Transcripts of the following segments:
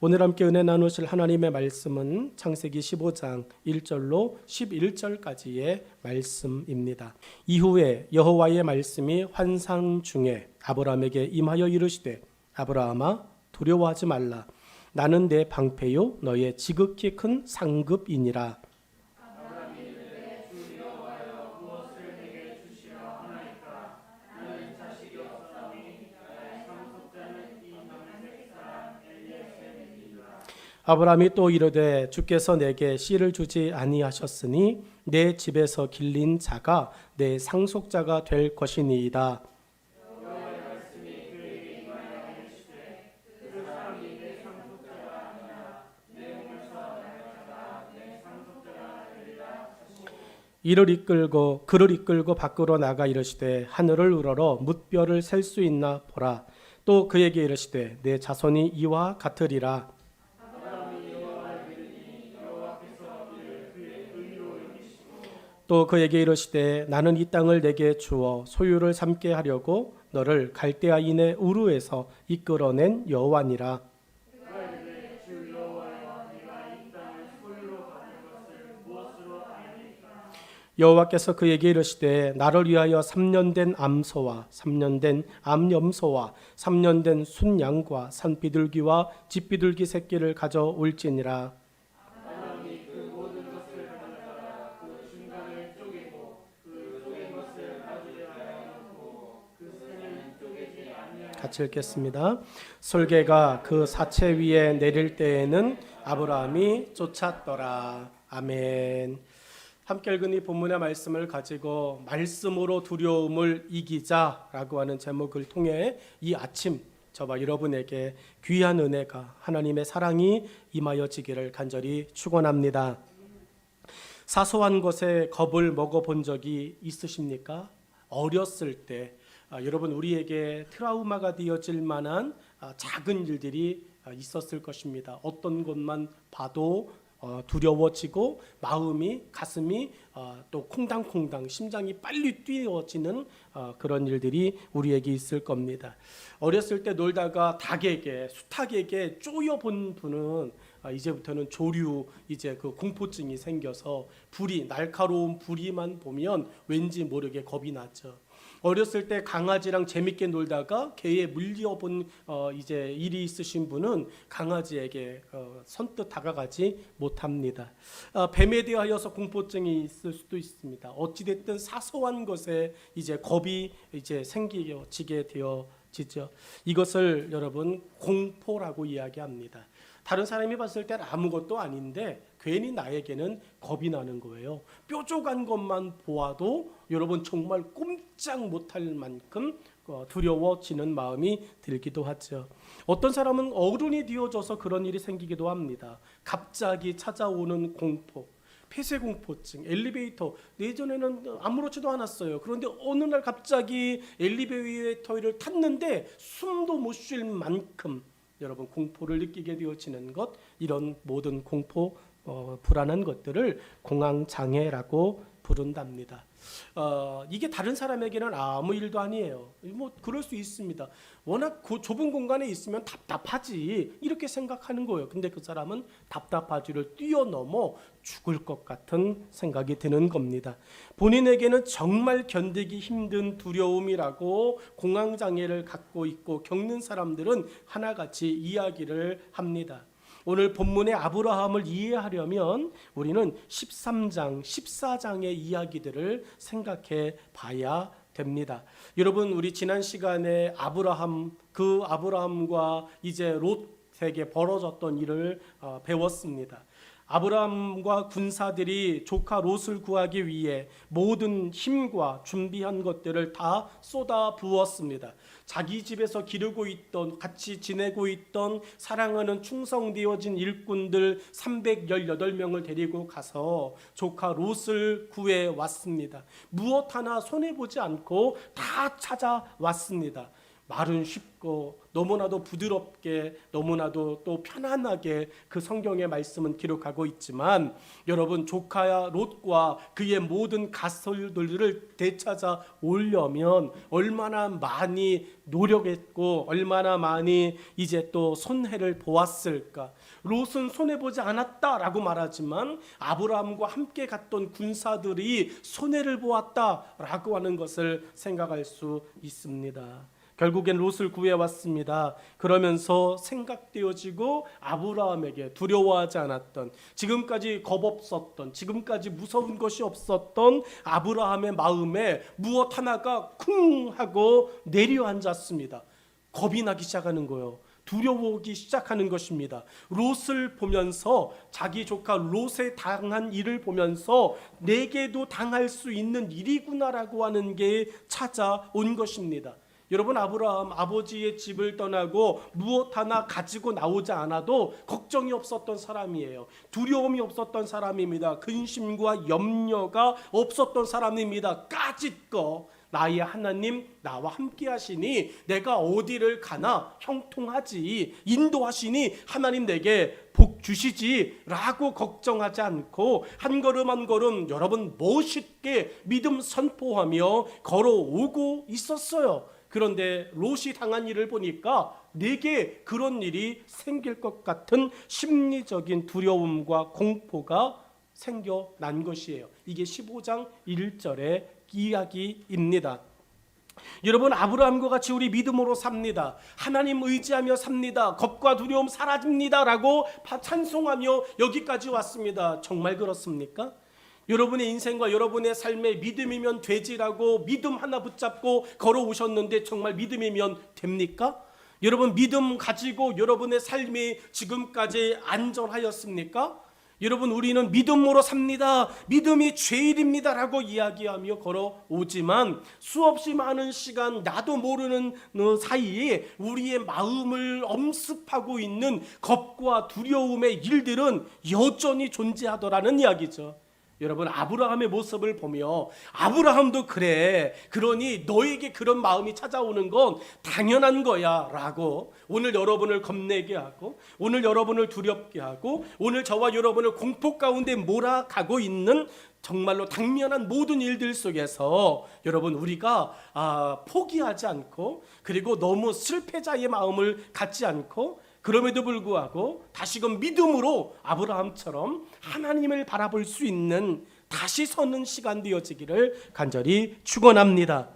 오늘 함께 은혜 나누실 하나님의 말씀은 창세기 15장 1절로 11절까지의 말씀입니다. 이후에 여호와의 말씀이 환상 중에 아브라함에게 임하여 이르시되 아브라함아 두려워하지 말라. 나는 내 방패요 너의 지극히 큰 상급이니라. 아브라함이 또 이르되 주께서 내게 씨를 주지 아니하셨으니 내 집에서 길린 자가 내 상속자가 될 것이니이다. 그를 이끌고 밖으로 나가 이르시되 하늘을 우러러 뭇별을 셀 수 있나 보라. 또 그에게 이르시되 내 자손이 이와 같으리라. 또 그에게 이르시되 나는 이 땅을 내게 주어 소유를 삼게 하려고 너를 갈대아인의 우르에서 이끌어낸 여호와니라. 여호와께서 그에게 이르시되 나를 위하여 3년 된 암소와 3년 된 암염소와 3년 된 순양과 산비둘기와 집비둘기 새끼를 가져올지니라. 같이 읽겠습니다. 솔개가 그 사체 위에 내릴 때에는 아브라함이 쫓았더라. 아멘. 함께 읽은 이 본문의 말씀을 가지고 말씀으로 두려움을 이기자라고 하는 제목을 통해 이 아침 저와 여러분에게 귀한 은혜가 하나님의 사랑이 임하여지기를 간절히 축원합니다. 사소한 것에 겁을 먹어본 적이 있으십니까? 어렸을 때 여러분 우리에게 트라우마가 되어질 만한 작은 일들이 있었을 것입니다. 어떤 것만 봐도 두려워지고 마음이 가슴이 또 콩당콩당 심장이 빨리 뛰어지는 그런 일들이 우리에게 있을 겁니다. 어렸을 때 놀다가 수탉에게 쪼여본 분은 이제부터는 조류 그 공포증이 생겨서 날카로운 부리만 보면 왠지 모르게 겁이 나죠. 어렸을 때 강아지랑 재밌게 놀다가 개에 물려본 일이 있으신 분은 강아지에게 선뜻 다가가지 못합니다. 뱀에 대하여서 공포증이 있을 수도 있습니다. 어찌됐든 사소한 것에 겁이 생기게 되어지죠. 이것을 여러분 공포라고 이야기합니다. 다른 사람이 봤을 때는 아무것도 아닌데 괜히 나에게는 겁이 나는 거예요. 뾰족한 것만 보아도 여러분 정말 꼼짝 못할 만큼 두려워지는 마음이 들기도 하죠. 어떤 사람은 어른이 되어져서 그런 일이 생기기도 합니다. 갑자기 찾아오는 공포, 폐쇄공포증, 엘리베이터 예전에는 아무렇지도 않았어요. 그런데 어느 날 갑자기 엘리베이터를 탔는데 숨도 못 쉴 만큼 여러분 공포를 느끼게 되어지는 것, 이런 모든 공포 불안한 것들을 공황장애라고 부른답니다. 이게 다른 사람에게는 아무 일도 아니에요. 그럴 수 있습니다. 워낙 좁은 공간에 있으면 답답하지 이렇게 생각하는 거예요. 근데 그 사람은 답답하지를 뛰어넘어 죽을 것 같은 생각이 드는 겁니다. 본인에게는 정말 견디기 힘든 두려움이라고 공황장애를 갖고 있고 겪는 사람들은 하나같이 이야기를 합니다. 오늘 본문의 아브라함을 이해하려면 우리는 13장, 14장의 이야기들을 생각해 봐야 됩니다. 여러분 우리 지난 시간에 아브라함과 롯에게 벌어졌던 일을 배웠습니다. 아브라함과 군사들이 조카 롯을 구하기 위해 모든 힘과 준비한 것들을 다 쏟아 부었습니다. 자기 집에서 기르고 있던, 같이 지내고 있던 사랑하는 충성되어진 일꾼들 318명을 데리고 가서 조카 롯을 구해 왔습니다. 무엇 하나 손해보지 않고 다 찾아왔습니다. 말은 쉽고 너무나도 부드럽게 너무나도 또 편안하게 그 성경의 말씀은 기록하고 있지만 여러분 조카 롯과 그의 모든 가설들을 되찾아 오려면 얼마나 많이 노력했고 얼마나 많이 이제 또 손해를 보았을까. 롯은 손해보지 않았다라고 말하지만 아브라함과 함께 갔던 군사들이 손해를 보았다라고 하는 것을 생각할 수 있습니다. 결국엔 롯을 구해왔습니다. 그러면서 생각되어지고 아브라함에게 두려워하지 않았던, 지금까지 겁 없었던, 지금까지 무서운 것이 없었던 아브라함의 마음에 무엇 하나가 쿵 하고 내려앉았습니다. 겁이 나기 시작하는 거예요. 두려워오기 시작하는 것입니다. 롯을 보면서 자기 조카 롯에 당한 일을 보면서 내게도 당할 수 있는 일이구나라고 하는 게 찾아온 것입니다. 여러분 아브라함 아버지의 집을 떠나고 무엇 하나 가지고 나오지 않아도 걱정이 없었던 사람이에요. 두려움이 없었던 사람입니다. 근심과 염려가 없었던 사람입니다. 까짓거 나의 하나님 나와 함께 하시니 내가 어디를 가나 형통하지, 인도하시니 하나님 내게 복 주시지 라고 걱정하지 않고 한 걸음 한 걸음 여러분 멋있게 믿음 선포하며 걸어오고 있었어요. 그런데 롯이 당한 일을 보니까 내게 그런 일이 생길 것 같은 심리적인 두려움과 공포가 생겨난 것이에요. 이게 15장 1절의 이야기입니다. 여러분 아브라함과 같이 우리 믿음으로 삽니다. 하나님 의지하며 삽니다. 겁과 두려움 사라집니다 라고 찬송하며 여기까지 왔습니다. 정말 그렇습니까? 여러분의 인생과 여러분의 삶에 믿음이면 되지라고 믿음 하나 붙잡고 걸어오셨는데 정말 믿음이면 됩니까? 여러분 믿음 가지고 여러분의 삶이 지금까지 안전하였습니까? 여러분 우리는 믿음으로 삽니다. 믿음이 죄일입니다 라고 이야기하며 걸어오지만 수없이 많은 시간 나도 모르는 사이에 우리의 마음을 엄습하고 있는 겁과 두려움의 일들은 여전히 존재하더라는 이야기죠. 여러분 아브라함의 모습을 보며 아브라함도 그래, 그러니 너에게 그런 마음이 찾아오는 건 당연한 거야 라고 오늘 여러분을 겁내게 하고 오늘 여러분을 두렵게 하고 오늘 저와 여러분을 공포 가운데 몰아가고 있는 정말로 당면한 모든 일들 속에서 여러분 우리가 포기하지 않고 그리고 너무 실패자의 마음을 갖지 않고 그럼에도 불구하고 다시금 믿음으로 아브라함처럼 하나님을 바라볼 수 있는 다시 서는 시간 되어지기를 간절히 축원합니다.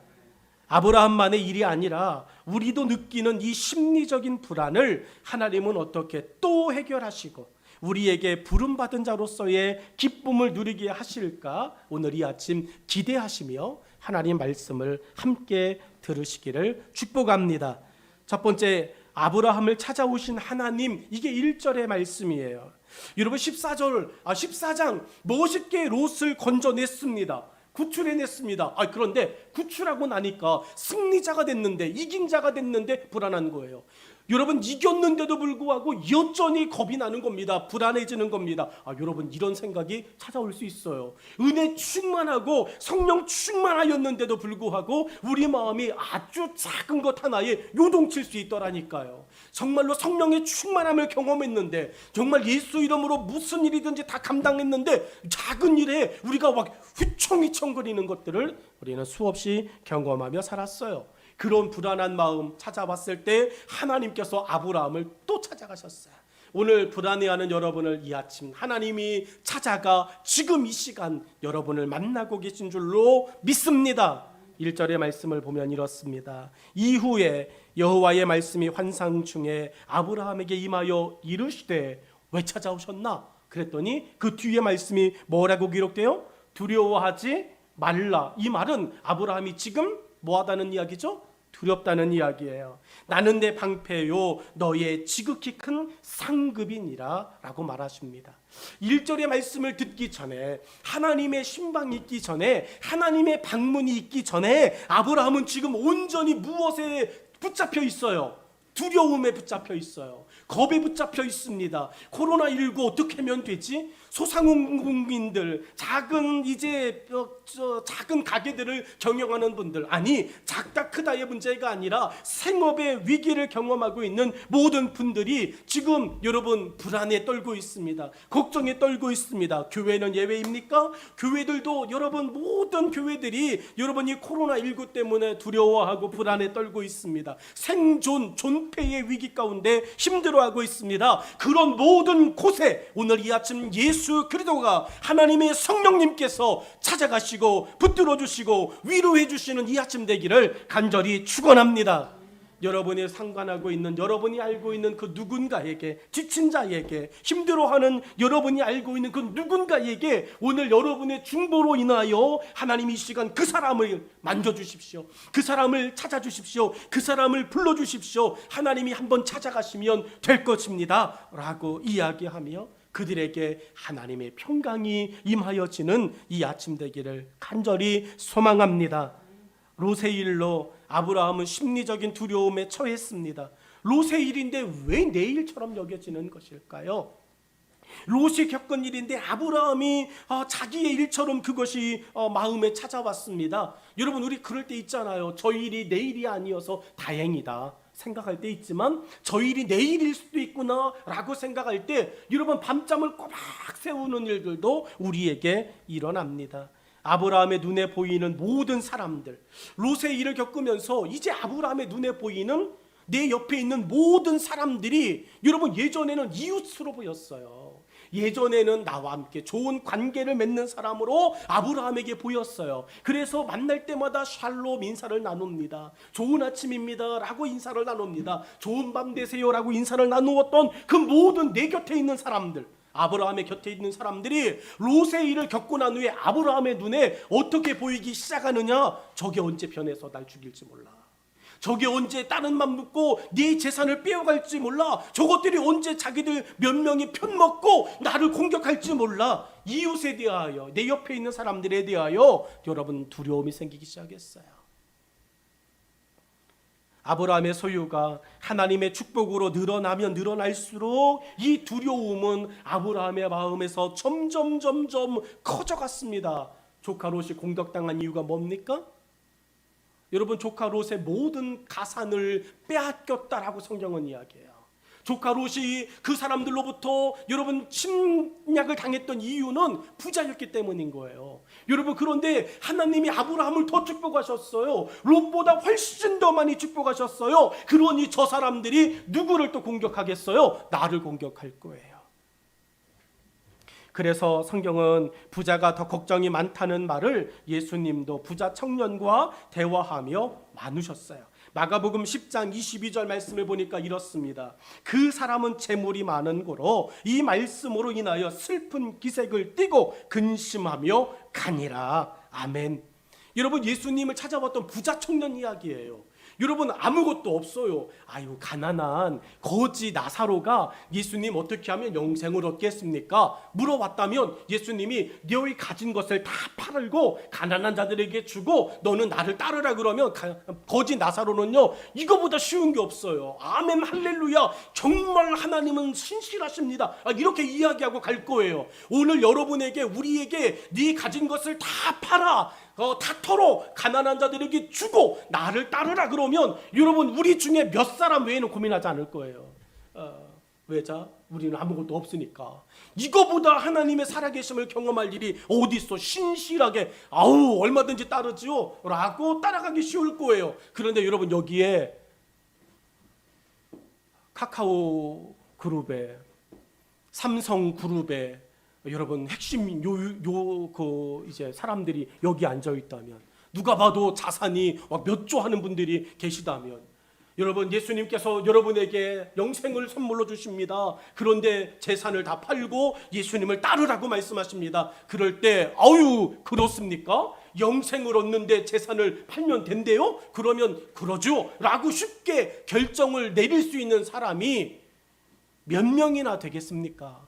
아브라함만의 일이 아니라 우리도 느끼는 이 심리적인 불안을 하나님은 어떻게 또 해결하시고 우리에게 부름받은 자로서의 기쁨을 누리게 하실까 오늘 이 아침 기대하시며 하나님 말씀을 함께 들으시기를 축복합니다. 첫 번째, 아브라함을 찾아오신 하나님, 이게 1절의 말씀이에요. 여러분 14장 멋있게 롯을 건져냈습니다. 구출해냈습니다. 그런데 구출하고 나니까 승리자가 됐는데, 이긴 자가 됐는데 불안한 거예요. 여러분 이겼는데도 불구하고 여전히 겁이 나는 겁니다. 불안해지는 겁니다. 여러분 이런 생각이 찾아올 수 있어요. 은혜 충만하고 성령 충만하였는데도 불구하고 우리 마음이 아주 작은 것 하나에 요동칠 수 있더라니까요. 정말로 성령의 충만함을 경험했는데 정말 예수 이름으로 무슨 일이든지 다 감당했는데 작은 일에 우리가 막 휘청휘청거리는 것들을 우리는 수없이 경험하며 살았어요. 그런 불안한 마음 찾아봤을 때 하나님께서 아브라함을 또 찾아가셨어요. 오늘 불안해하는 여러분을 이 아침 하나님이 찾아가 지금 이 시간 여러분을 만나고 계신 줄로 믿습니다. 1절의 말씀을 보면 이렇습니다. 이후에 여호와의 말씀이 환상 중에 아브라함에게 임하여 이르시되 왜 찾아오셨나? 그랬더니 그 뒤에 말씀이 뭐라고 기록돼요? 두려워하지 말라. 이 말은 아브라함이 지금 뭐하다는 이야기죠? 두렵다는 이야기예요. 나는 내 방패요 너의 지극히 큰 상급이니라 라고 말하십니다. 1절의 말씀을 듣기 전에 하나님의 신방이 있기 전에 하나님의 방문이 있기 전에 아브라함은 지금 온전히 무엇에 붙잡혀 있어요? 두려움에 붙잡혀 있어요. 겁에 붙잡혀 있습니다. 코로나19 어떻게 하면 되지? 소상공인들, 작은 작은 가게들을 경영하는 분들, 아니 작다 크다의 문제가 아니라 생업의 위기를 경험하고 있는 모든 분들이 지금 여러분 불안에 떨고 있습니다. 걱정에 떨고 있습니다. 교회는 예외입니까? 교회들도 여러분 모든 교회들이 여러분이 코로나19 때문에 두려워하고 불안에 떨고 있습니다. 생존, 존폐의 위기 가운데 힘들어하고 있습니다. 그런 모든 곳에 오늘 이 아침 예수 그리스도가 하나님의 성령님께서 찾아가시고 붙들어 주시고 위로해 주시는 이 아침 되기를 간절히 축원합니다. 여러분이 상관하고 있는, 여러분이 알고 있는 그 누군가에게, 지친 자에게, 힘들어하는 여러분이 알고 있는 그 누군가에게 오늘 여러분의 중보로 인하여 하나님 이 시간 그 사람을 만져주십시오. 그 사람을 찾아주십시오. 그 사람을 불러주십시오. 하나님이 한번 찾아가시면 될 것입니다 라고 이야기하며 그들에게 하나님의 평강이 임하여지는 이 아침 되기를 간절히 소망합니다. 롯의 일로 아브라함은 심리적인 두려움에 처했습니다. 롯의 일인데 왜 내 일처럼 여겨지는 것일까요? 롯이 겪은 일인데 아브라함이 자기의 일처럼 그것이 마음에 찾아왔습니다. 여러분 우리 그럴 때 있잖아요. 저 일이 내 일이 아니어서 다행이다 생각할 때 있지만 저 일이 내 일일 수도 있구나 라고 생각할 때 여러분 밤잠을 꼬박 세우는 일들도 우리에게 일어납니다. 아브라함의 눈에 보이는 모든 사람들, 롯의 일을 겪으면서 이제 아브라함의 눈에 보이는 내 옆에 있는 모든 사람들이 여러분 예전에는 이웃으로 보였어요. 예전에는 나와 함께 좋은 관계를 맺는 사람으로 아브라함에게 보였어요. 그래서 만날 때마다 샬롬 인사를 나눕니다. 좋은 아침입니다 라고 인사를 나눕니다. 좋은 밤 되세요 라고 인사를 나누었던 그 모든 내 곁에 있는 사람들, 아브라함의 곁에 있는 사람들이 롯의 일을 겪고 난 후에 아브라함의 눈에 어떻게 보이기 시작하느냐? 저게 언제 변해서 날 죽일지 몰라. 저게 언제 다른 맘 묻고 네 재산을 빼어갈지 몰라. 저것들이 언제 자기들 몇 명이 편먹고 나를 공격할지 몰라. 이웃에 대하여, 내 옆에 있는 사람들에 대하여 여러분 두려움이 생기기 시작했어요. 아브라함의 소유가 하나님의 축복으로 늘어나면 늘어날수록 이 두려움은 아브라함의 마음에서 점점 커져갔습니다. 조카 롯이 공격당한 이유가 뭡니까? 여러분 조카 롯의 모든 가산을 빼앗겼다라고 성경은 이야기해요. 조카 롯이 그 사람들로부터 여러분 침략을 당했던 이유는 부자였기 때문인 거예요. 여러분 그런데 하나님이 아브라함을 더 축복하셨어요. 롯보다 훨씬 더 많이 축복하셨어요. 그러니 저 사람들이 누구를 또 공격하겠어요? 나를 공격할 거예요. 그래서 성경은 부자가 더 걱정이 많다는 말을 예수님도 부자 청년과 대화하며 나누셨어요. 마가복음 10장 22절 말씀을 보니까 이렇습니다. 그 사람은 재물이 많은 고로 이 말씀으로 인하여 슬픈 기색을 띠고 근심하며 가니라. 아멘. 여러분 예수님을 찾아왔던 부자 청년 이야기예요. 여러분 아무것도 없어요. 아유 가난한 거지 나사로가 예수님 어떻게 하면 영생을 얻겠습니까? 물어봤다면 예수님이 너희 가진 것을 다 팔고 가난한 자들에게 주고 너는 나를 따르라 그러면 거지 나사로는요 이거보다 쉬운 게 없어요. 아멘 할렐루야. 정말 하나님은 신실하십니다. 이렇게 이야기하고 갈 거예요. 오늘 여러분에게 우리에게 네 가진 것을 다 팔아 다 털어 가난한 자들에게 주고 나를 따르라 그러면 여러분 우리 중에 몇 사람 외에는 고민하지 않을 거예요. 왜자? 우리는 아무것도 없으니까. 이거보다 하나님의 살아계심을 경험할 일이 어디 있어? 신실하게 아우 얼마든지 따르지요 라고 따라가기 쉬울 거예요. 그런데 여러분 여기에 카카오 그룹에 삼성 그룹에 여러분 핵심 이제 사람들이 여기 앉아 있다면 누가 봐도 자산이 몇 조 하는 분들이 계시다면 여러분 예수님께서 여러분에게 영생을 선물로 주십니다. 그런데 재산을 다 팔고 예수님을 따르라고 말씀하십니다. 그럴 때 아유 그렇습니까? 영생을 얻는데 재산을 팔면 된대요? 그러면 그러죠 라고 쉽게 결정을 내릴 수 있는 사람이 몇 명이나 되겠습니까?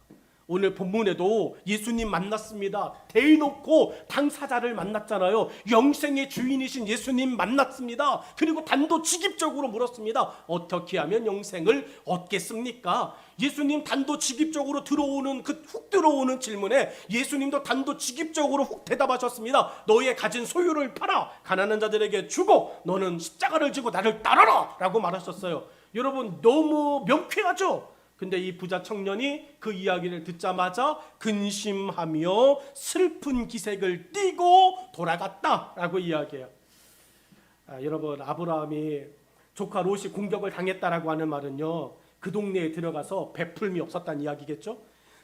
오늘 본문에도 예수님 만났습니다. 대놓고 당사자를 만났잖아요. 영생의 주인이신 예수님 만났습니다. 그리고 단도직입적으로 물었습니다. 어떻게 하면 영생을 얻겠습니까? 예수님 단도직입적으로 훅 들어오는 질문에 예수님도 단도직입적으로 훅 대답하셨습니다. 너의 가진 소유를 팔아 가난한 자들에게 주고 너는 십자가를 지고 나를 따르라 라고 말하셨어요. 여러분 너무 명쾌하죠? 근데 이 부자 청년이 그 이야기를 듣자마자 근심하며 슬픈 기색을 띠고 돌아갔다라고 이야기해요. 여러분 아브라함이 조카 롯이 공격을 당했다라고 하는 말은요, 그 동네에 들어가서 베풀미 없었다는 이야기겠죠.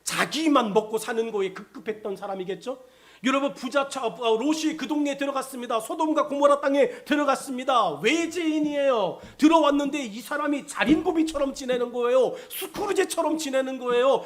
자기만 먹고 사는 거에 급급했던 사람이겠죠. 여러분 롯이 그 동네에 들어갔습니다. 소돔과 고모라 땅에 들어갔습니다. 외지인이에요. 들어왔는데 이 사람이 자린고비처럼 지내는 거예요. 스크루제처럼 지내는 거예요.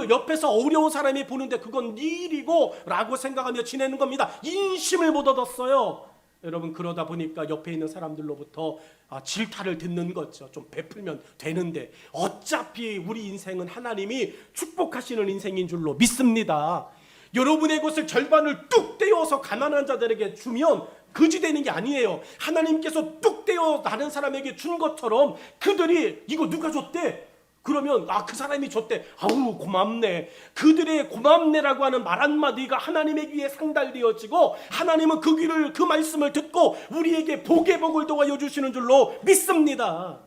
옆에서 어려운 사람이 보는데 그건 네 일이고 라고 생각하며 지내는 겁니다. 인심을 못 얻었어요. 여러분 그러다 보니까 옆에 있는 사람들로부터 질타를 듣는 거죠. 좀 베풀면 되는데 어차피 우리 인생은 하나님이 축복하시는 인생인 줄로 믿습니다. 여러분의 것을 절반을 뚝 떼어서 가난한 자들에게 주면 거지 되는 게 아니에요. 하나님께서 뚝 떼어 다른 사람에게 준 것처럼 그들이 이거 누가 줬대? 그러면 그 사람이 줬대. 아우 고맙네. 그들의 고맙네라고 하는 말 한마디가 하나님의 귀에 상달되어지고 하나님은 그 말씀을 듣고 우리에게 복의 복을 더하여 주시는 줄로 믿습니다.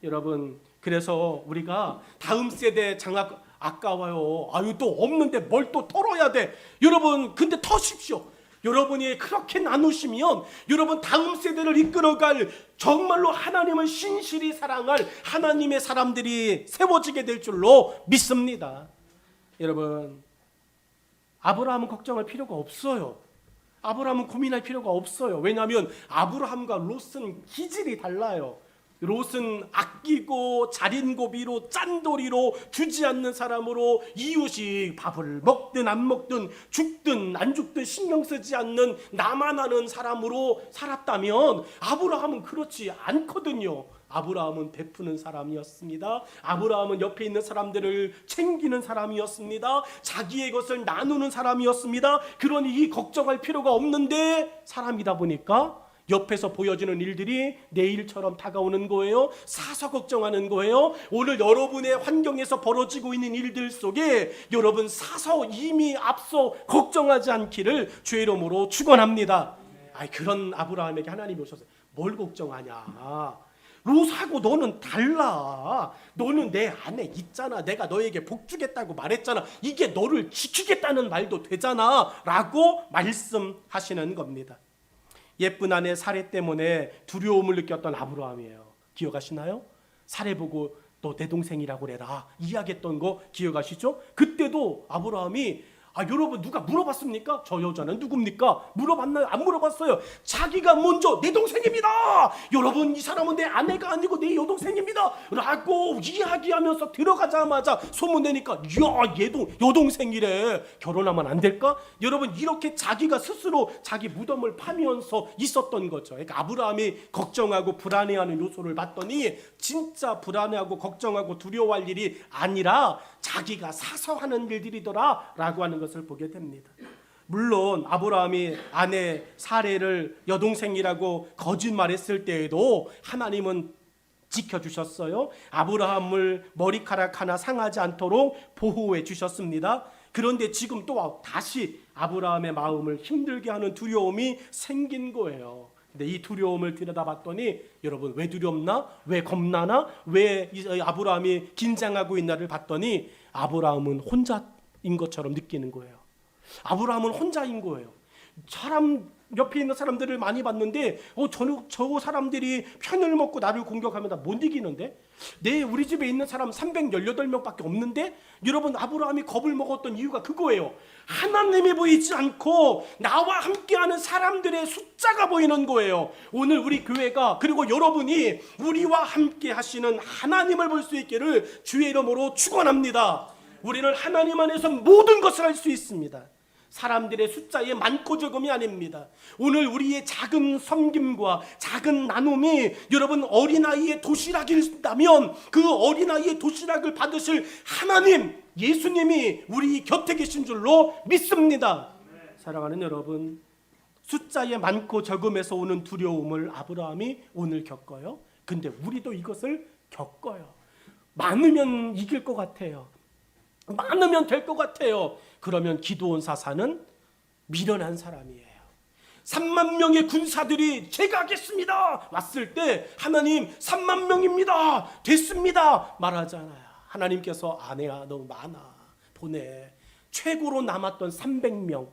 여러분 그래서 우리가 다음 세대 장학 아까워요. 또 없는데 뭘 또 털어야 돼. 여러분 근데 터십시오. 여러분이 그렇게 나누시면 여러분 다음 세대를 이끌어갈 정말로 하나님을 신실히 사랑할 하나님의 사람들이 세워지게 될 줄로 믿습니다. 여러분 아브라함은 걱정할 필요가 없어요. 아브라함은 고민할 필요가 없어요. 왜냐하면 아브라함과 롯은 기질이 달라요. 롯은 아끼고 자린고비로 짠돌이로 주지 않는 사람으로 이웃이 밥을 먹든 안 먹든 죽든 안 죽든 신경 쓰지 않는 나만 아는 사람으로 살았다면 아브라함은 그렇지 않거든요. 아브라함은 베푸는 사람이었습니다. 아브라함은 옆에 있는 사람들을 챙기는 사람이었습니다. 자기의 것을 나누는 사람이었습니다. 그러니 이 걱정할 필요가 없는데 사람이다 보니까 옆에서 보여지는 일들이 내일처럼 다가오는 거예요. 사서 걱정하는 거예요. 오늘 여러분의 환경에서 벌어지고 있는 일들 속에 여러분 사서 이미 앞서 걱정하지 않기를 주의 이름으로 축원합니다. 그런 아브라함에게 하나님이 오셔서 뭘 걱정하냐? 롯하고 너는 달라. 너는 내 안에 있잖아. 내가 너에게 복 주겠다고 말했잖아. 이게 너를 지키겠다는 말도 되잖아 라고 말씀하시는 겁니다. 예쁜 아내 사례 때문에 두려움을 느꼈던 아브라함이에요. 기억하시나요? 사례 보고 너 내 동생이라고 그래라 이야기했던 거 기억하시죠? 그때도 아브라함이 여러분 누가 물어봤습니까? 저 여자는 누굽니까? 물어봤나요? 안 물어봤어요. 자기가 먼저 내 동생입니다. 여러분 이 사람은 내 아내가 아니고 내 여동생입니다 라고 이야기하면서 들어가자마자 소문내니까 여동생이래. 결혼하면 안 될까? 여러분 이렇게 자기가 스스로 자기 무덤을 파면서 있었던 거죠. 그러니까 아브라함이 걱정하고 불안해하는 요소를 봤더니 진짜 불안해하고 걱정하고 두려워할 일이 아니라 자기가 사서 하는 일들이더라 라고 하는 것을 보게 됩니다. 물론 아브라함이 아내 사례를 여동생이라고 거짓말했을 때에도 하나님은 지켜주셨어요. 아브라함을 머리카락 하나 상하지 않도록 보호해 주셨습니다. 그런데 지금 또 다시 아브라함의 마음을 힘들게 하는 두려움이 생긴 거예요. 근데 이 두려움을 들여다봤더니 여러분 왜 두렵나? 왜 겁나나? 왜 아브라함이 긴장하고 있나를 봤더니 아브라함은 혼자인 것처럼 느끼는 거예요. 아브라함은 혼자인 거예요. 옆에 있는 사람들을 많이 봤는데 저 사람들이 편을 먹고 나를 공격하면 나 못 이기는데? 우리 집에 있는 사람 318명밖에 없는데? 여러분 아브라함이 겁을 먹었던 이유가 그거예요. 하나님이 보이지 않고 나와 함께하는 사람들의 숫자가 보이는 거예요. 오늘 우리 교회가 그리고 여러분이 우리와 함께 하시는 하나님을 볼 수 있기를 주의 이름으로 축원합니다. 우리는 하나님 안에서 모든 것을 할 수 있습니다. 사람들의 숫자의 많고 적음이 아닙니다. 오늘 우리의 작은 섬김과 작은 나눔이 여러분 어린아이의 도시락이라면 그 어린아이의 도시락을 받으실 하나님 예수님이 우리 곁에 계신 줄로 믿습니다. 사랑하는 여러분, 숫자에 많고 적음에서 오는 두려움을 아브라함이 오늘 겪어요. 근데 우리도 이것을 겪어요. 많으면 이길 것 같아요. 많으면 될 것 같아요. 그러면 기드온 사사는 미련한 사람이에요. 3만 명의 군사들이 제가 하겠습니다 왔을 때 하나님 3만 명입니다 됐습니다 말하잖아요. 하나님께서 아내가 너무 많아 보내. 최고로 남았던 300명.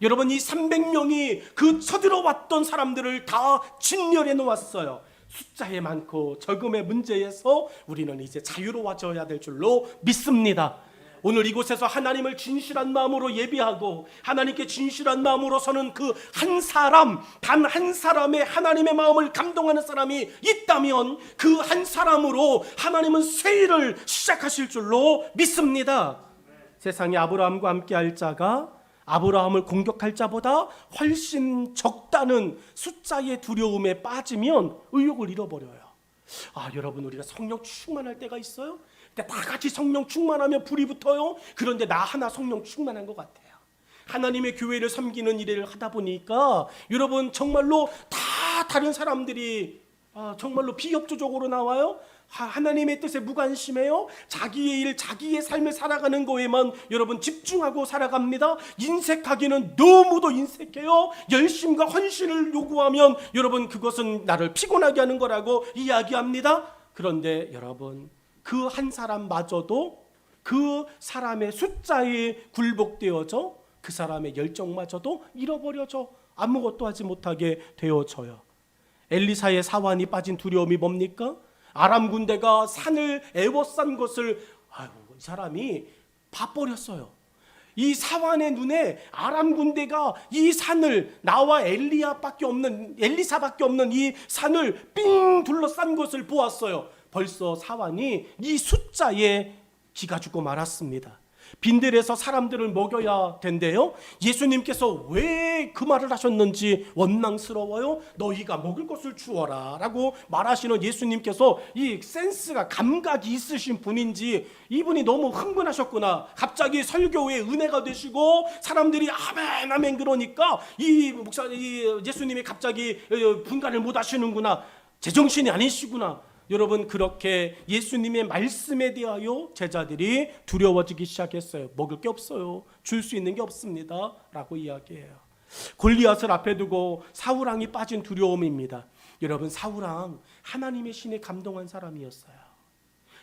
여러분, 이 300명이 그 쳐들어왔던 사람들을 다 진멸해 놓았어요. 숫자에 많고 적음의 문제에서 우리는 이제 자유로워져야 될 줄로 믿습니다. 오늘 이곳에서 하나님을 진실한 마음으로 예비하고 하나님께 진실한 마음으로 서는 그 한 사람, 단 한 사람의 하나님의 마음을 감동하는 사람이 있다면 그 한 사람으로 하나님은 새 일을 시작하실 줄로 믿습니다. 세상에 아브라함과 함께할 자가 아브라함을 공격할 자보다 훨씬 적다는 숫자의 두려움에 빠지면 의욕을 잃어버려요. 여러분, 우리가 성령 충만할 때가 있어요. 다 같이 성령 충만하면 불이 붙어요. 그런데 나 하나 성령 충만한 것 같아요. 하나님의 교회를 섬기는 일을 하다 보니까 여러분 정말로 다 다른 사람들이 정말로 비협조적으로 나와요. 하나님의 뜻에 무관심해요. 자기의 일, 자기의 삶을 살아가는 거에만 여러분 집중하고 살아갑니다. 인색하기는 너무도 인색해요. 열심과 헌신을 요구하면 여러분 그것은 나를 피곤하게 하는 거라고 이야기합니다. 그런데 여러분, 그 한 사람마저도 그 사람의 숫자에 굴복되어져 그 사람의 열정마저도 잃어버려져 아무것도 하지 못하게 되어져요. 엘리사의 사환이 빠진 두려움이 뭡니까? 아람 군대가 산을 에워싼 것을 이 사람이 봐버렸어요. 이 사환의 눈에 아람 군대가 이 산을 나와 엘리사밖에 없는 이 산을 삥 둘러싼 것을 보았어요. 벌써 사환이 이 숫자에 기가 죽고 말았습니다. 빈들에서 사람들을 먹여야 된대요. 예수님께서 왜 그 말을 하셨는지 원망스러워요. 너희가 먹을 것을 주어라 라고 말하시는 예수님께서 이 센스가 감각이 있으신 분인지 이분이 너무 흥분하셨구나. 갑자기 설교에 은혜가 되시고 사람들이 아멘 아멘 그러니까 이 예수님이 갑자기 분간을 못 하시는구나. 제정신이 아니시구나. 여러분, 그렇게 예수님의 말씀에 대하여 제자들이 두려워지기 시작했어요. 먹을 게 없어요. 줄 수 있는 게 없습니다 라고 이야기해요. 골리앗을 앞에 두고 사울왕이 빠진 두려움입니다. 여러분, 사울왕 하나님의 신에 감동한 사람이었어요.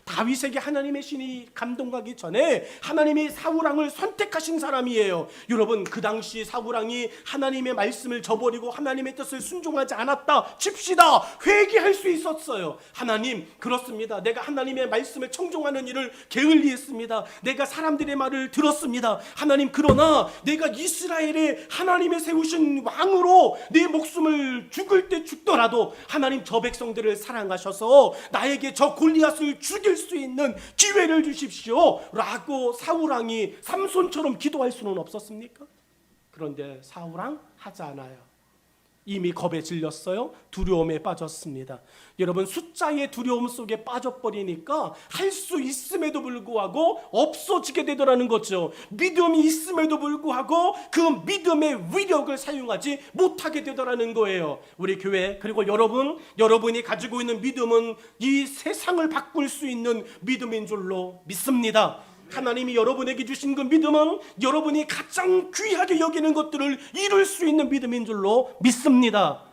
다윗에게 하나님의 신이 감동하기 전에 하나님이 사울왕을 선택하신 사람이에요. 여러분, 그 당시 사울왕이 하나님의 말씀을 저버리고 하나님의 뜻을 순종하지 않았다 칩시다. 회개할 수 있었어요. 하나님, 그렇습니다. 내가 하나님의 말씀을 청종하는 일을 게을리했습니다. 내가 사람들의 말을 들었습니다. 하나님, 그러나 내가 이스라엘에 하나님의 세우신 왕으로 내 목숨을 죽을 때 죽더라도 하나님 저 백성들을 사랑하셔서 나에게 저 골리앗을 죽일 수 있는 기회를 주십시오 라고 사울왕이 삼손처럼 기도할 수는 없었습니까? 그런데 사울왕 하지 않아요. 이미 겁에 질렸어요. 두려움에 빠졌습니다. 여러분, 숫자의 두려움 속에 빠져버리니까 할 수 있음에도 불구하고 없어지게 되더라는 거죠. 믿음이 있음에도 불구하고 그 믿음의 위력을 사용하지 못하게 되더라는 거예요. 우리 교회, 그리고 여러분이 가지고 있는 믿음은 이 세상을 바꿀 수 있는 믿음인 줄로 믿습니다. 하나님이 여러분에게 주신 그 믿음은 여러분이 가장 귀하게 여기는 것들을 이룰 수 있는 믿음인 줄로 믿습니다.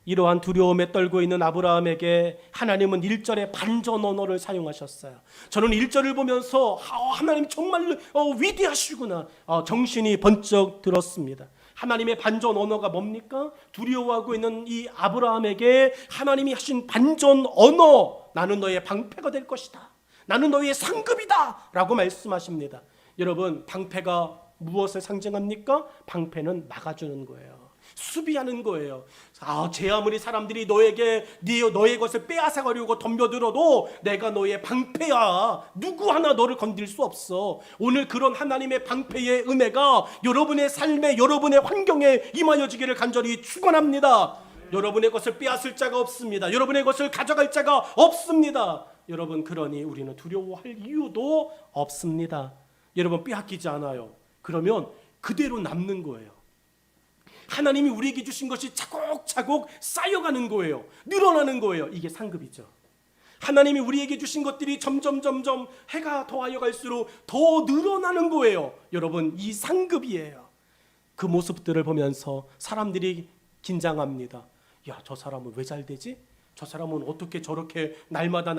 이러한 두려움에 떨고 있는 아브라함에게 하나님은 1절에 반전 언어를 사용하셨어요. 저는 1절을 보면서 하나님 정말 위대하시구나 정신이 번쩍 들었습니다. 하나님의 반전 언어가 뭡니까? 두려워하고 있는 이 아브라함에게 하나님이 하신 반전 언어, 나는 너의 방패가 될 것이다. 나는 너의 상급이다 라고 말씀하십니다. 여러분, 방패가 무엇을 상징합니까? 방패는 막아주는 거예요. 수비하는 거예요. 제 아무리 사람들이 너의 것을 빼앗아가려고 덤벼들어도 내가 너의 방패야. 누구 하나 너를 건들 수 없어. 오늘 그런 하나님의 방패의 은혜가 여러분의 삶에, 여러분의 환경에 임하여지기를 간절히 축원합니다. 여러분의 것을 빼앗을 자가 없습니다. 여러분의 것을 가져갈 자가 없습니다. 여러분, 그러니 우리는 두려워할 이유도 없습니다. 여러분, 빼앗기지 않아요. 그러면 그대로 남는 거예요. 하나님이 우리에게 주신 것이 차곡차곡 쌓여가는 거예요. 늘어나는 거예요. 이게 상급이죠. 하나님이 우리에게 주신 것들이 점점 해가 더하여 갈수록 더 늘어나는 거예요. 여러분, 이 상급이에요. 그 모습들을 보면서 사람들이 긴장합니다. 야, 저 사람은 왜 잘 되지? 저 사람은 어떻게 저렇게 날마다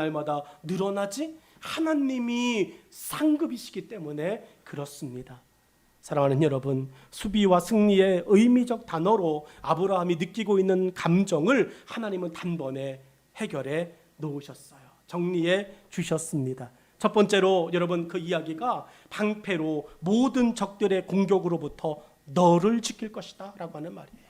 늘어나지? 하나님이 상급이시기 때문에 그렇습니다. 사랑하는 여러분, 수비와 승리의 의미적 단어로 아브라함이 느끼고 있는 감정을 하나님은 단번에 해결해 놓으셨어요. 정리해 주셨습니다. 첫 번째로 여러분, 그 이야기가 방패로 모든 적들의 공격으로부터 너를 지킬 것이다 라고 하는 말이에요.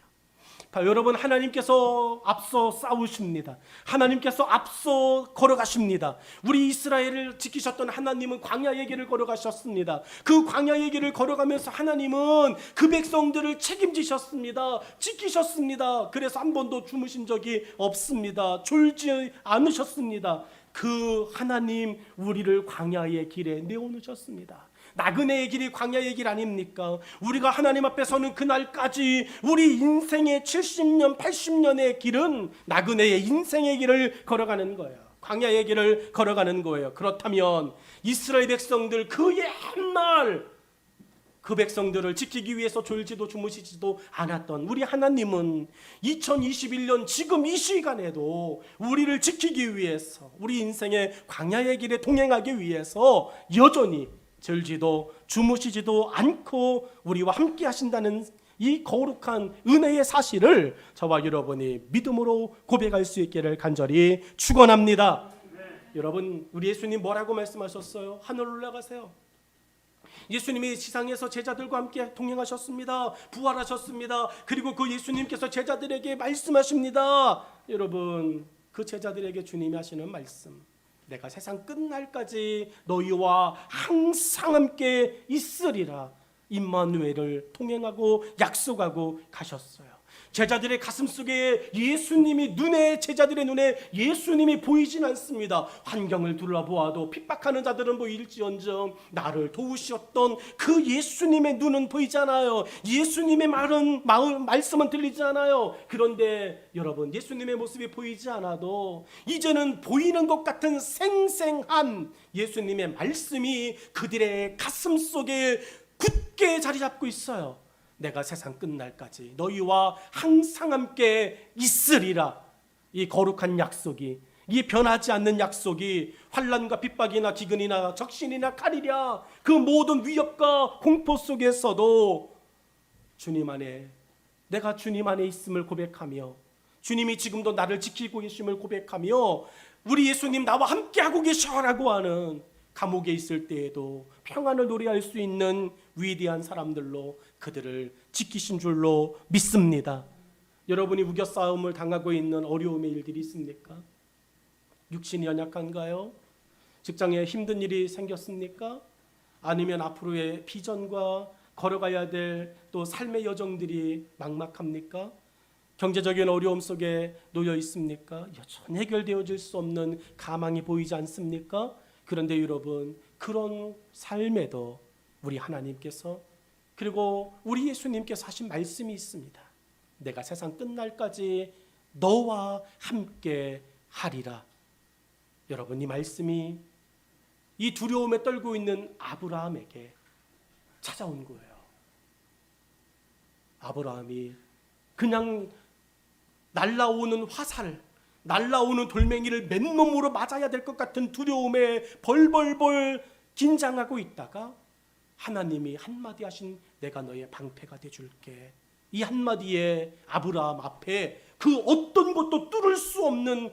여러분, 하나님께서 앞서 싸우십니다. 하나님께서 앞서 걸어가십니다. 우리 이스라엘을 지키셨던 하나님은 광야의 길을 걸어가셨습니다. 그 광야의 길을 걸어가면서 하나님은 그 백성들을 책임지셨습니다. 지키셨습니다. 그래서 한 번도 주무신 적이 없습니다. 졸지 않으셨습니다. 그 하나님, 우리를 광야의 길에 내어놓으셨습니다. 나그네의 길이 광야의 길 아닙니까? 우리가 하나님 앞에 서는 그날까지 우리 인생의 70년, 80년의 길은 나그네의 인생의 길을 걸어가는 거예요. 광야의 길을 걸어가는 거예요. 그렇다면 이스라엘 백성들 그 옛날 그 백성들을 지키기 위해서 졸지도 주무시지도 않았던 우리 하나님은 2021년 지금 이 시간에도 우리를 지키기 위해서, 우리 인생의 광야의 길에 동행하기 위해서 여전히 졸지도 주무시지도 않고 우리와 함께 하신다는 이 거룩한 은혜의 사실을 저와 여러분이 믿음으로 고백할 수 있기를 간절히 축원합니다. 여러분, 우리 예수님 뭐라고 말씀하셨어요? 하늘 올라가세요. 예수님이 지상에서 제자들과 함께 동행하셨습니다. 부활하셨습니다. 그리고 그 예수님께서 제자들에게 말씀하십니다. 여러분, 그 제자들에게 주님이 하시는 말씀, 내가 세상 끝날까지 너희와 항상 함께 있으리라, 임마누엘을 통행하고 약속하고 가셨어요. 제자들의 가슴속에 예수님이, 제자들의 눈에 예수님이 보이진 않습니다. 환경을 둘러보아도 핍박하는 자들은 보일지언정 나를 도우셨던 그 예수님의 눈은 보이지 않아요. 예수님의 말씀은 들리지 않아요. 그런데 여러분, 예수님의 모습이 보이지 않아도 이제는 보이는 것 같은 생생한 예수님의 말씀이 그들의 가슴속에 굳게 자리 잡고 있어요. 내가 세상 끝날까지 너희와 항상 함께 있으리라. 이 거룩한 약속이, 이 변하지 않는 약속이 환난과 핍박이나 기근이나 적신이나 칼이랴 그 모든 위협과 공포 속에서도 주님 안에, 내가 주님 안에 있음을 고백하며 주님이 지금도 나를 지키고 계심을 고백하며 우리 예수님 나와 함께하고 계셔라고 하는, 감옥에 있을 때에도 평안을 노래할 수 있는 위대한 사람들로 그들을 지키신 줄로 믿습니다. 여러분이 우겨싸움을 당하고 있는 어려움의 일들이 있습니까? 육신이 연약한가요? 직장에 힘든 일이 생겼습니까? 아니면 앞으로의 비전과 걸어가야 될 또 삶의 여정들이 막막합니까? 경제적인 어려움 속에 놓여 있습니까? 여전히 해결되어질 수 없는 가망이 보이지 않습니까? 그런데 여러분, 그런 삶에도 우리 하나님께서, 그리고 우리 예수님께서 하신 말씀이 있습니다. 내가 세상 끝날까지 너와 함께 하리라. 여러분, 이 말씀이 이 두려움에 떨고 있는 아브라함에게 찾아온 거예요. 아브라함이 그냥 날라오는 화살, 날라오는 돌멩이를 맨몸으로 맞아야 될 것 같은 두려움에 벌벌벌 긴장하고 있다가 하나님이 한마디 하신, 내가 너의 방패가 돼줄게. 이 한마디에 아브라함 앞에 그 어떤 것도 뚫을 수 없는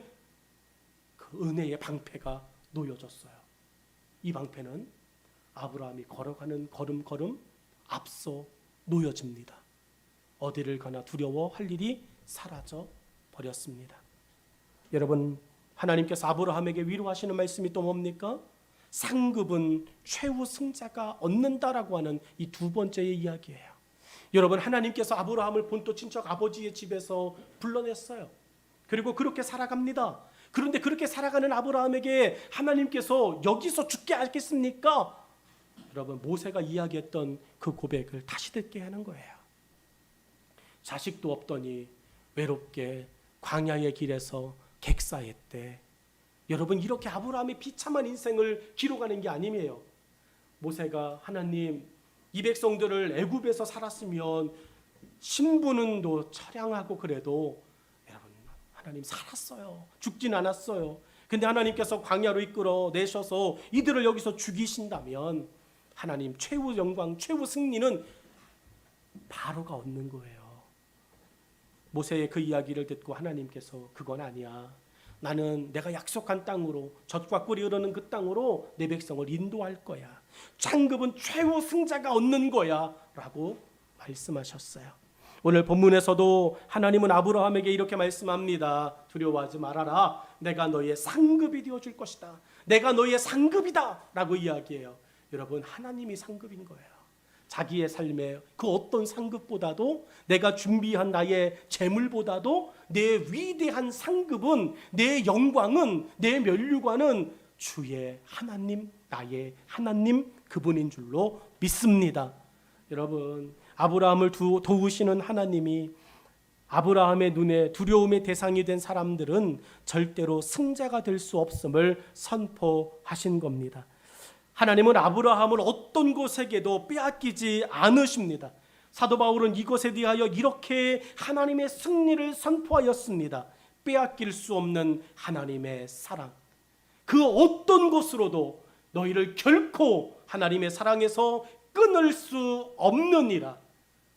그 은혜의 방패가 놓여졌어요. 이 방패는 아브라함이 걸어가는 걸음걸음 앞서 놓여집니다. 어디를 가나 두려워할 일이 사라져 버렸습니다. 여러분, 하나님께서 아브라함에게 위로하시는 말씀이 또 뭡니까? 상급은 최후 승자가 얻는다라고 하는 이 두 번째의 이야기예요. 여러분, 하나님께서 아브라함을 본토 친척 아버지의 집에서 불러냈어요. 그리고 그렇게 살아갑니다. 그런데 그렇게 살아가는 아브라함에게 하나님께서 여기서 죽게 하겠습니까? 여러분, 모세가 이야기했던 그 고백을 다시 듣게 하는 거예요. 자식도 없더니 외롭게 광야의 길에서 객사했대. 여러분, 이렇게 아브라함의 비참한 인생을 기록하는 게 아니에요. 모세가 하나님, 이 백성들을 애굽에서 살았으면 신분은도 처량하고 그래도 여러분, 하나님 살았어요. 죽진 않았어요. 근데 하나님께서 광야로 이끌어 내셔서 이들을 여기서 죽이신다면 하나님 최후 영광, 최후 승리는 바로가 얻는 거예요. 모세의 그 이야기를 듣고 하나님께서 그건 아니야. 나는 내가 약속한 땅으로, 젖과 꿀이 흐르는 그 땅으로 내 백성을 인도할 거야. 창급은 최후 승자가 얻는 거야 라고 말씀하셨어요. 오늘 본문에서도 하나님은 아브라함에게 이렇게 말씀합니다. 두려워하지 말아라. 내가 너의 상급이 되어줄 것이다. 내가 너의 상급이다 라고 이야기해요. 여러분, 하나님이 상급인 거예요. 자기의 삶의 그 어떤 상급보다도, 내가 준비한 나의 재물보다도 내 위대한 상급은, 내 영광은, 내 면류관은 주의 하나님, 나의 하나님, 그분인 줄로 믿습니다. 여러분, 아브라함을 도우시는 하나님이 아브라함의 눈에 두려움의 대상이 된 사람들은 절대로 승자가 될 수 없음을 선포하신 겁니다. 하나님은 아브라함을 어떤 곳에게도 빼앗기지 않으십니다. 사도 바울은 이것에 대하여 이렇게 하나님의 승리를 선포하였습니다. 빼앗길 수 없는 하나님의 사랑. 그 어떤 곳으로도 너희를 결코 하나님의 사랑에서 끊을 수 없느니라.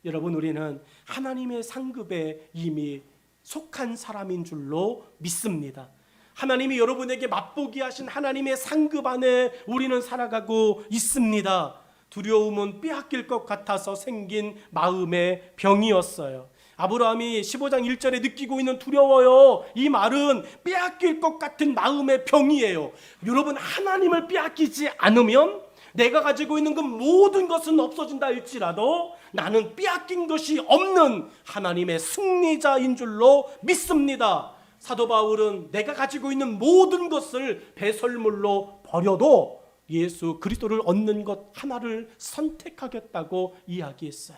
여러분, 우리는 하나님의 상급에 이미 속한 사람인 줄로 믿습니다. 하나님이 여러분에게 맛보게 하신 하나님의 상급 안에 우리는 살아가고 있습니다. 두려움은 빼앗길 것 같아서 생긴 마음의 병이었어요. 아브라함이 15장 1절에 느끼고 있는 두려워요, 이 말은 빼앗길 것 같은 마음의 병이에요. 여러분, 하나님을 빼앗기지 않으면 내가 가지고 있는 그 모든 것은 없어진다 할지라도 나는 빼앗긴 것이 없는 하나님의 승리자인 줄로 믿습니다. 사도 바울은 내가 가지고 있는 모든 것을 배설물로 버려도 예수 그리스도를 얻는 것 하나를 선택하겠다고 이야기했어요.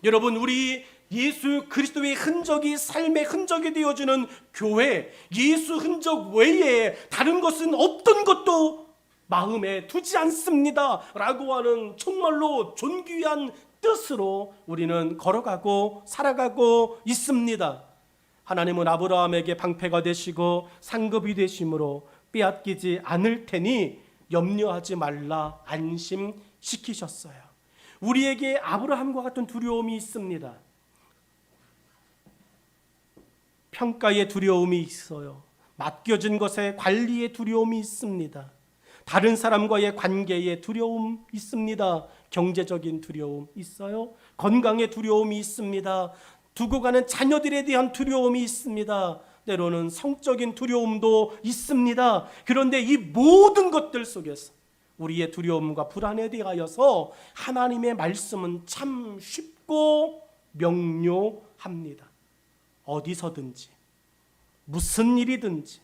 여러분, 우리 예수 그리스도의 흔적이 삶의 흔적이 되어주는 교회, 예수 흔적 외에 다른 것은 어떤 것도 마음에 두지 않습니다 라고 하는 정말로 존귀한 뜻으로 우리는 걸어가고 살아가고 있습니다. 하나님은 아브라함에게 방패가 되시고 상급이 되심으로 빼앗기지 않을 테니 염려하지 말라 안심시키셨어요. 우리에게 아브라함과 같은 두려움이 있습니다. 평가의 두려움이 있어요. 맡겨진 것의 관리의 두려움이 있습니다. 다른 사람과의 관계에 두려움 있습니다. 경제적인 두려움 있어요. 건강의 두려움이 있습니다. 두고 가는 자녀들에 대한 두려움이 있습니다. 때로는 성적인 두려움도 있습니다. 그런데 이 모든 것들 속에서 우리의 두려움과 불안에 대하여서 하나님의 말씀은 참 쉽고 명료합니다. 어디서든지 무슨 일이든지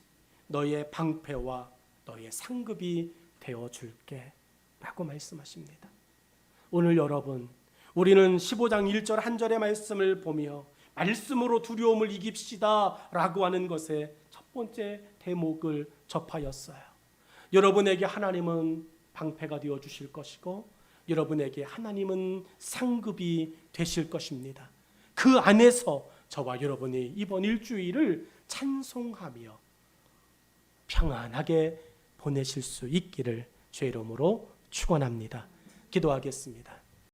너의 방패와 너의 상급이 되어줄게 라고 말씀하십니다. 오늘 여러분, 우리는 15장 1절 한 절의 말씀을 보며 말씀으로 두려움을 이깁시다 라고 하는 것의 첫 번째 대목을 접하였어요. 여러분에게 하나님은 방패가 되어주실 것이고 여러분에게 하나님은 상급이 되실 것입니다. 그 안에서 저와 여러분이 이번 일주일을 찬송하며 평안하게 보내실 수 있기를 주의 이름으로 축원합니다. 기도하겠습니다.